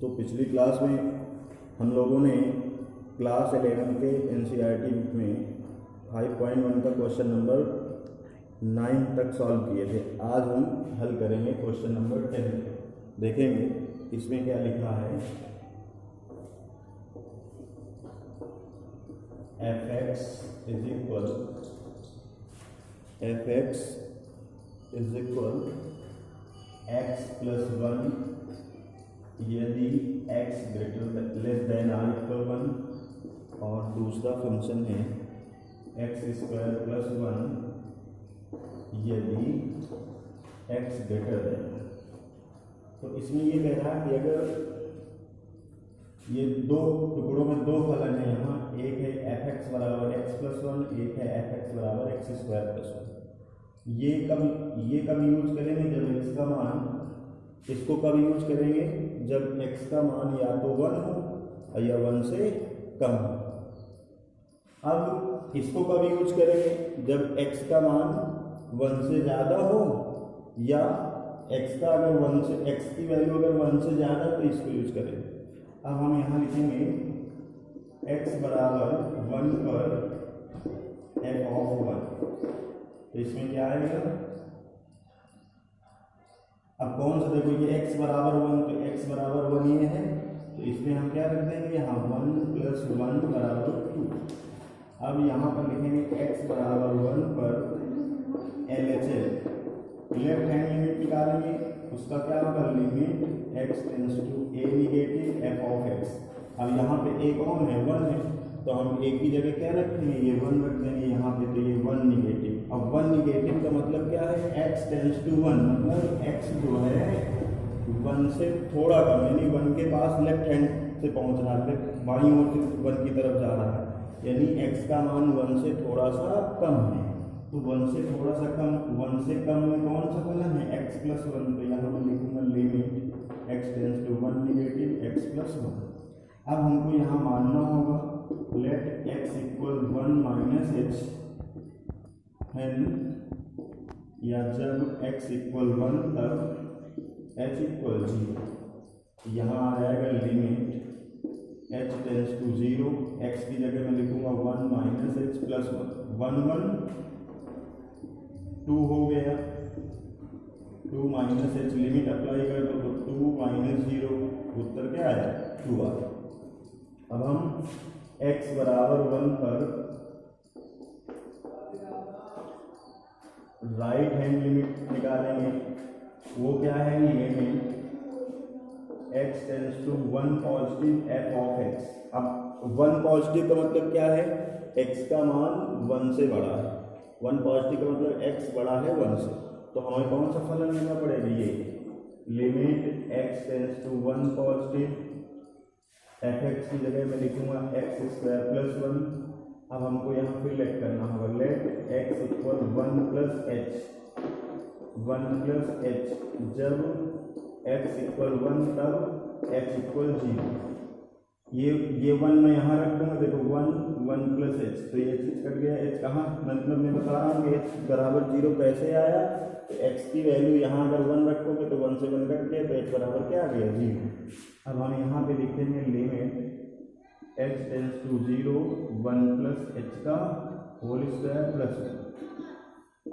तो पिछली क्लास में हम लोगों ने क्लास 11 के एनसीईआरटी बुक में 5.1 का क्वेश्चन नंबर 9 तक सॉल्व किए थे। आज हम हल करेंगे क्वेश्चन नंबर 10। देखेंगे इसमें क्या लिखा है। fx is equal x plus 1 यदि x less than or equal 1, और दूसरा फंक्शन है x स्क्वायर प्लस 1 यदि x ग्रेटर देन। तो इसमें ये कह रहा है कि अगर ये दो टुकड़ों में दो फलन है, यहाँ एक है fx बराबर x प्लस 1, एक है fx बराबर x स्क्वायर प्लस 1। ये कब यूज करेंगे? जब x का मान, इसको कब यूज करेंगे? जब x का मान या तो 1 हो या 1 से कम हो। अब इसको कब यूज करेंगे? जब x का मान 1 से ज़्यादा हो, या x का अगर 1 से, x की वैल्यू अगर 1 से ज़्यादा तो इसको यूज करेंगे। अब हम यहाँ लिखेंगे x बराबर 1 पर f ऑफ 1। तो इसमें क्या आएगा? अब कौन सा, देखो ये x बराबर 1, तो x बराबर 1 ये है, तो इसमें हम क्या रख देंगे? यहाँ 1 प्लस 1 बराबर 2। अब यहाँ पर लिखेंगे x बराबर 1 पर LHS, लेफ्ट हैंड लिमिट निकालेंगे। उसका क्या होगा? Limit x tends to a negative f of x। अब यहाँ पे a कौन है? 1 है, तो हम a की जगह क्या रखेंगे? ये 1 रख देंगे यहाँ पे, तो ये 1 निगेटिव। अब 1 निगेटिव का मतलब क्या है? x टेंड्स टू 1, मतलब x जो है 1 से थोड़ा कम, यानी 1 के पास लेफ्ट हैंड से पहुँच रहा है, बाईं ओर से 1 की तरफ जा रहा है, यानी x का मान 1 से थोड़ा सा कम है। तो 1 से थोड़ा सा कम, 1 से कम में कौन सा फलन है? x plus 1। तो यहाँ मैं लिखूंगा limit x tends to 1 negative x plus 1। अब हमको यहाँ मानना होगा let x equal 1 minus h, या जब x इक्वल 1 तब h इक्वल 0। यहाँ आ जाएगा limit h tends to 0, x की जगह मैं लिखूंगा 1 माइनस h प्लस 1। 1 2 हो गया, 2 माइनस h, लिमिट अप्लाई कर दो तो 2 माइनस 0, उत्तर क्या आया? 2 आ गया। अब हम x बराबर 1 पर राइट हैंड लिमिट निकालेंगे। वो क्या है? Limit x tends to 1 positive f of x। अब 1 पॉजिटिव का मतलब क्या है? x का मान 1 से बड़ा है। 1 पॉजिटिव का मतलब x बड़ा है 1 से, तो हमें कौन सा फलन लेना पड़ेगा? ये limit x tends to 1 positive fx की जगह मैं लिखूंगा x स्क्वायर प्लस 1। अब हमको यहाँ फिर लेट करना होगा, let x equal 1 plus h, 1 plus h। जब x इक्वल 1 तब h इक्वल 0। ये 1 मैं यहाँ रख दूंगा, देखो 1 प्लस h, तो ये h कट गया। h कहाँ, मतलब मैं बता रहा हूँ कि h बराबर 0 कैसे आया? तो x की वैल्यू यहाँ अगर 1 रखोगे तो 1 से 1 कट गया, तो h बराबर क्या आ गया? 0। अब हम यहाँ पे लिखेंगे limit x tends to 0 1 plus h का होल स्क्वायर प्लस 1।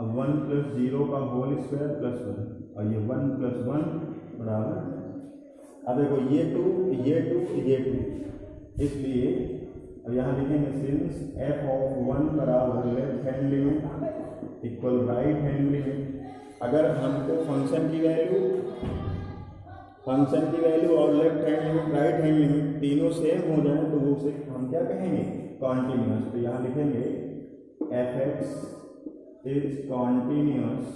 अब 1 प्लस 0 का होल स्क्वायर प्लस 1, और ये 1 प्लस 1 बराबर। अब देखो ये 2, इसलिए अब यहाँ लिखेंगे सिंस f ऑफ 1 बराबर left hand limit equal right hand limit. अगर हमको फंक्शन की वैल्यू और left hand limit, right hand limit तीनों सेम हो जाए तो वो से हम क्या कहेंगे? कॉन्टिन्यूअस। तो यहाँ लिखेंगे fx is continuous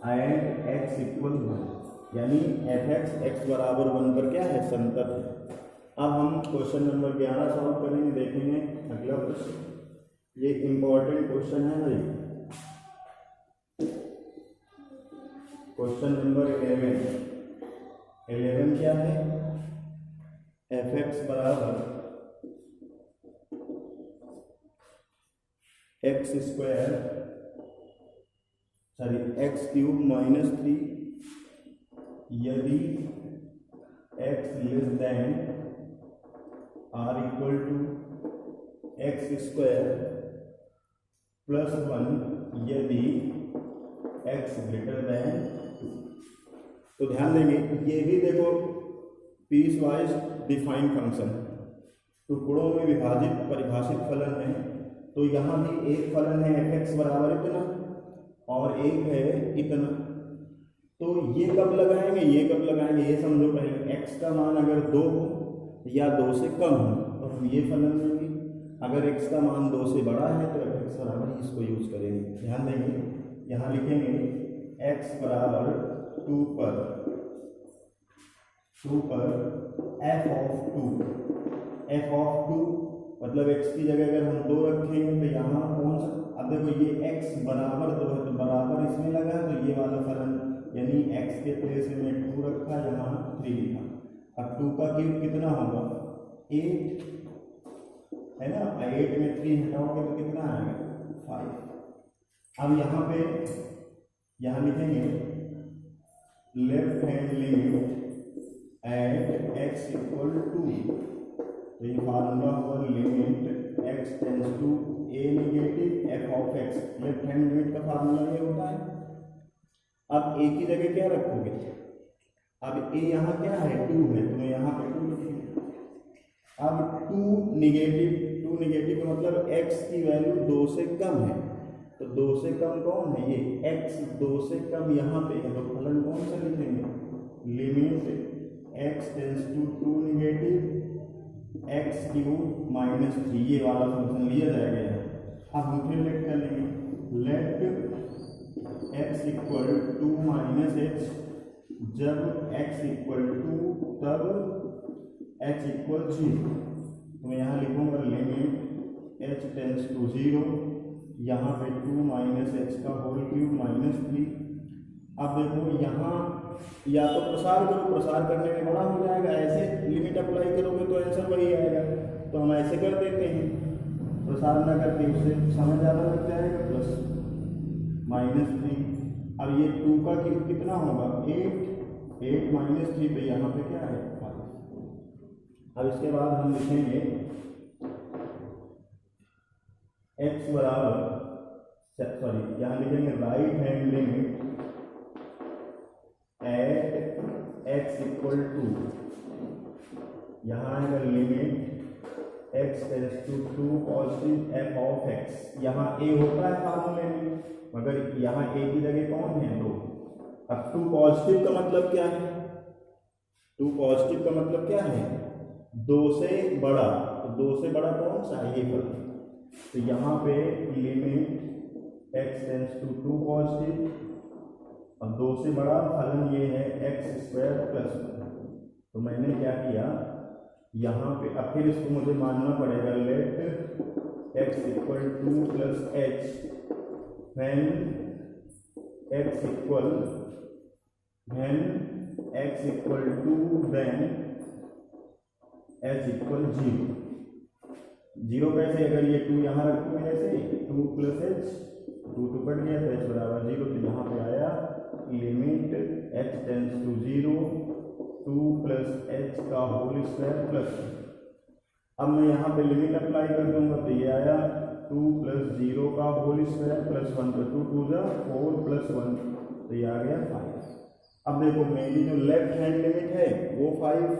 and x equal 1, यानी fx x बराबर 1 पर क्या है? संतत है। अब हम क्वेश्चन नंबर 11 सॉल्व करेंगे, देखेंगे अगला क्वेश्चन। ये इंपॉर्टेंट क्वेश्चन है भाई। क्वेश्चन नंबर 11 क्या है? fx बराबर x square x cube minus 3 यदि x less than or equal two x square plus 1 यदि x ग्रेटर देन, तो ध्यान देंगे ये भी देखो पीस वाइज डिफाइंड फंक्शन, टुकड़ों में विभाजित परिभाषित फलन है। तो यहाँ भी एक फलन है f(x) बराबर इतना और एक है इतना। तो ये कब लगाएंगे, ये कब लगाएंगे, ये समझो पहले। x का मान अगर 2 हो या 2 से कम हो तो हम ये फलन लेंगे, अगर x का मान 2 से बड़ा है तो f(x) बराबर इसको यूज करेंगे। ध्यान देंगे यहाँ लिखेंगे x बराबर 2 पर f ऑफ 2 मतलब x की जगह अगर हम 2 रखेंगे तो यहाँ कौन सा, अब देखो ये x बराबर 2 है तो बराबर इसमें लगा तो ये वाला फलन, यानी x के प्लेस में 2 रखा यहाँ 3 लिखा। अब 2 का क्यूब कितना होगा 8 है ना, 8 में 3 हटाओगे तो कितना आएगा 5। अब यहाँ पे यहाँ लिखेंगे left hand limit at x equal two, तो ये formula for limit x tends to a negative f of x, left hand limit का फार्मूला ये होता है। अब a की जगह क्या रखोगे, अब a यहाँ क्या है 2 है तो मैं यहाँ पे 2 लिखेंगे। अब 2 नेगेटिव का मतलब x की वैल्यू 2 से कम है, तो 2 से कम कौन है ये x, 2 से कम यहाँ पे है तो फलन कौन सा लिखेंगे limit x tends to 2 negative x cube minus 3, ये वाला फंक्शन लिया जाएगा यहाँ। अब हम फिर लेट कर लेंगे let x equal 2 minus h, जब x इक्वल 2 तब h इक्वल 0, तो मैं यहाँ लिखूंगा लिमिट h टेंड्स टू 0, यहाँ पे 2 माइनस h का होल क्यूब माइनस 3। अब देखो यहाँ या तो प्रसार करो, प्रसार करने में बड़ा हो जाएगा, ऐसे लिमिट अप्लाई करोगे तो आंसर वही आएगा, तो हम ऐसे कर देते हैं, प्रसार न करके उससे समय ज़्यादा लग जाएगा प्लस माइनस 3। अब ये 2 का क्यूब कितना होगा 8 माइनस 3 पे यहाँ पे क्या है 5। अब इसके बाद हम लिखेंगे x बराबर, सॉरी यहाँ लिखेंगे right hand limit at x equal two, यहाँ आएगा limit x tends to 2 positive f of x, यहाँ a होता है फार्मूले में मगर यहाँ a की जगह कौन है 2। अब 2 पॉजिटिव का मतलब क्या है, 2 पॉजिटिव का मतलब क्या है 2 से बड़ा, तो 2 से बड़ा कौन सा है ये फलन, तो यहाँ पे limit x tends to 2 positive, अब 2 से बड़ा फलन ये है x स्क्वायर प्लस 1। तो मैंने क्या किया यहाँ पे, अब फिर इसको मुझे मानना पड़ेगा let x equal 2 plus h when x equal two then h equal 0 कैसे, अगर ये 2 यहाँ रखूँ ऐसे 2 प्लस h, 2 कट गया तो h बराबर 0, तो यहाँ पे आया limit h tends to 0 2 plus h का होल स्क्वायर प्लस। अब मैं यहाँ पे लिमिट अप्लाई कर दूंगा तो ये आया 2 प्लस 0 का होल स्क्वायर प्लस 1, तो 2 2 जा 4 प्लस 1, तो ये आ गया 5। अब देखो मेरी जो लेफ्ट हैंड लिमिट है वो 5,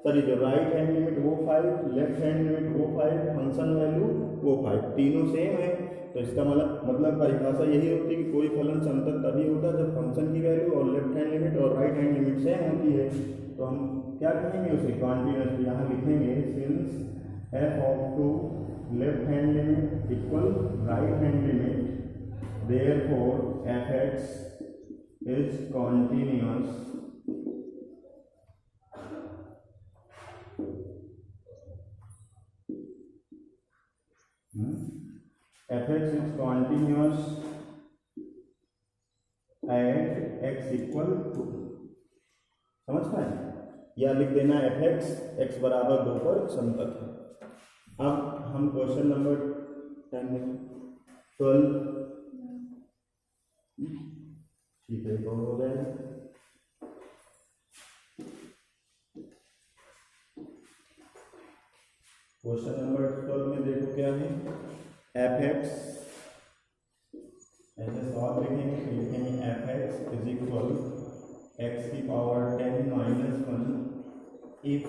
सॉरी जो राइट हैंड लिमिट वो 5, लेफ्ट हैंड लिमिट वो 5, फंक्शन वैल्यू वो 5, तीनों सेम है। तो इसका मतलब परिभाषा यही होती है कि कोई फलन समतल तभी होता है जब फंक्शन की वैल्यू और लेफ्ट हैंड लिमिट और राइट हैंड लिमिट सेम होती है। तो हम क्या कहेंगे उसे कॉन्टिन्यूअस, यहाँ लिखेंगे since f of 2 left hand limit equal right hand limit therefore f(x) is continuous f(x) is continuous at x equal to, समझ पाए, या लिख देना f(x) x बराबर 2 पर समतल है। अब हम क्वेश्चन नंबर 12 ठीक है, तो हो गया। क्वेश्चन नंबर 12 में देखो क्या है, एफ एक्स ऐसे सवाल लिखेंगे तो लिखेंगे f x is equal x की power 10 minus 1 if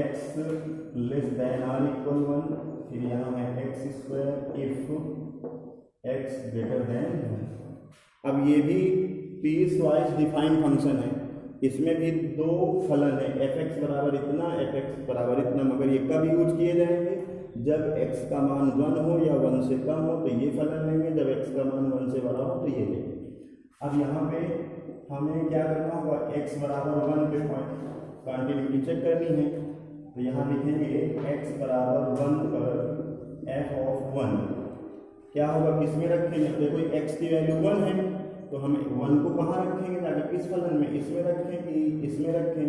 x less than or equal 1, फिर यहाँ है x square if x greater than 1। अब ये भी पीस वाइज डिफाइंड फंक्शन है, इसमें भी दो फलन है, एफ एक्स बराबर इतना, एफ एक्स बराबर इतना, मगर ये कब यूज किए जाएंगे, जब x का मान 1 हो या 1 से कम हो तो ये फलन लेंगे, जब x का मान 1 से बड़ा हो तो ये लेंगे। अब यहाँ पे हमें क्या करना होगा, x बराबर 1 पे कंटिन्यूटी चेक करनी है, तो यहाँ लिखेंगे x बराबर 1 पर f ऑफ 1 क्या होगा, किस में रखेंगे, देखो x की वैल्यू 1 है तो हम 1 को कहाँ रखेंगे, जाके किस फलन में, इसमें रखें कि इसमें रखें,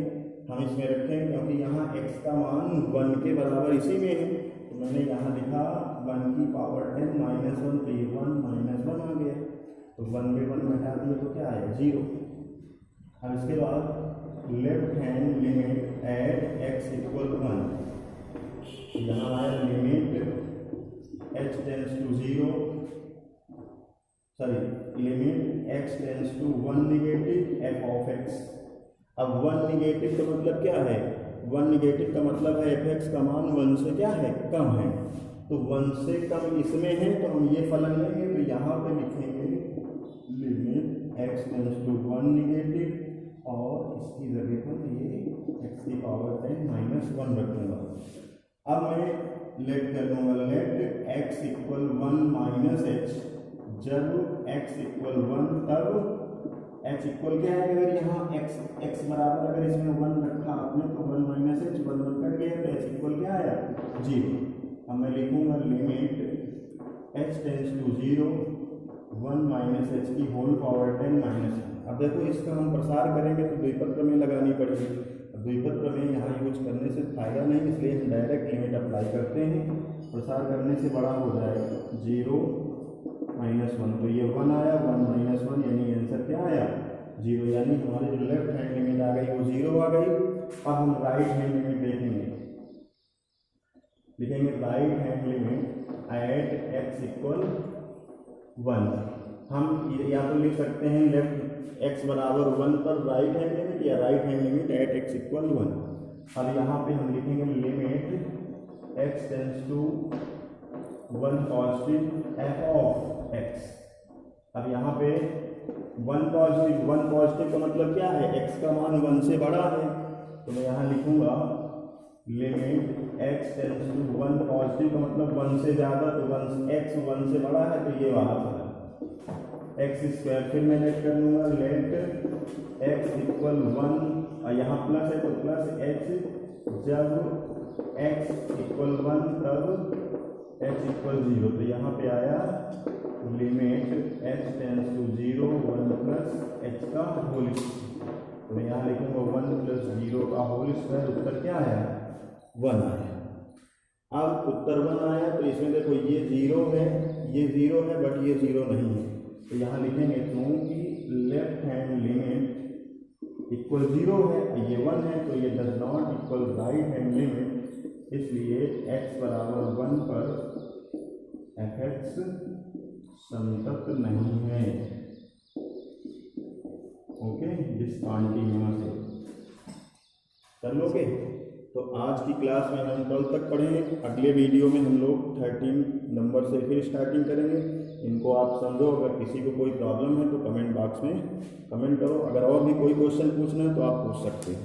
हम इसमें रखें क्योंकि यहाँ x का मान 1 के बराबर इसी में है, तो मैंने यहाँ लिखा 1 की पावर 10 माइनस 1, तो ये 1 माइनस 1 आ गया, तो 1 में 1 घटा दिया तो क्या आया 0। अब इसके बाद left hand limit at x equal 1, यहाँ आया limit h tends to 0, limit x tends to 1 negative f of x। अब 1 निगेटिव का मतलब क्या है, 1 निगेटिव का मतलब है एफ एक्स का मान 1 से क्या है, कम है, तो 1 से कम इसमें है तो हम ये फलन लेंगे, तो यहाँ पे लिखेंगे limit x tends to 1 negative और इसकी जगह पर ये x की पावर 10 माइनस 1 रखूँगा। अब मैं लेट कर दूँगा let x equal 1 minus h, जब x इक्वल 1 तब x इक्वल क्या है, अगर यहाँ x बराबर अगर इसमें 1 रखा आपने तो 1 माइनस एच 1 कट गया तो x इक्वल क्या आया 0। अब मैं लिखूंगा limit h tends to 0 1 minus h की होल पावर 10 माइनस 1। अब देखो इसका हम प्रसार करेंगे तो द्विपद प्रमेय लगानी पड़ेगी, द्विपद प्रमेय यहाँ यूज करने से फायदा नहीं, इसलिए हम डायरेक्ट लिमिट अप्लाई करते हैं, प्रसार करने से बड़ा हो जाएगा 0 माइनस 1, तो ये 1 आया, 1 माइनस 1 यानी आंसर क्या आया 0, यानी हमारी जो लेफ्ट हैंड लिमिट आ गई वो 0 आ गई। अब हम राइट हैंड लिमिट देखेंगे, लिखेंगे right hand limit at x equal 1। हम या तो लिख सकते हैं लेफ्ट x बराबर 1 पर राइट हैंड लिमिट या right hand limit at x equal 1। अब यहाँ पे हम लिखेंगे limit x tends to 1 positive f of x। अब यहाँ पे 1 पॉजिटिव का मतलब क्या है, x का मान 1 से बड़ा है, तो मैं यहाँ लिखूंगा limit x tends to 1 positive का मतलब 1 से ज़्यादा, तो 1 से बड़ा है तो ये वाला फलन x स्क्वायर, फिर मैं लेट कर लूँगा लेट x इक्वल 1, यहाँ प्लस है तो प्लस x, जब x इक्वल 1 तब x इक्वल 0, तो यहाँ पे आया limit h tends to 0 1 plus h का होल स्क्वायर, तो मैं यहाँ लिखूँगा 1 प्लस 0 का होल स्क्वायर, उत्तर क्या आया 1 आया। अब उत्तर 1 आया तो इसमें देखो ये 0 है, ये 0 है बट ये 0 नहीं है, तो यहाँ लिखेंगे क्योंकि लेफ्ट हैंड लिमिट इक्वल 0 है, ये 1 है तो ये does not equal right hand limit, इसलिए x बराबर 1 पर एफ एक्स संतत नहीं है। ओके, डिसकंटिन्यूअस है, कर लोगे। तो आज की क्लास में हम 12 तक पढ़ेंगे, अगले वीडियो में हम लोग 13 नंबर से फिर स्टार्टिंग करेंगे। इनको आप समझो, अगर किसी को कोई प्रॉब्लम है तो कमेंट बॉक्स में कमेंट करो, अगर और भी कोई क्वेश्चन पूछना है तो आप पूछ सकते हैं।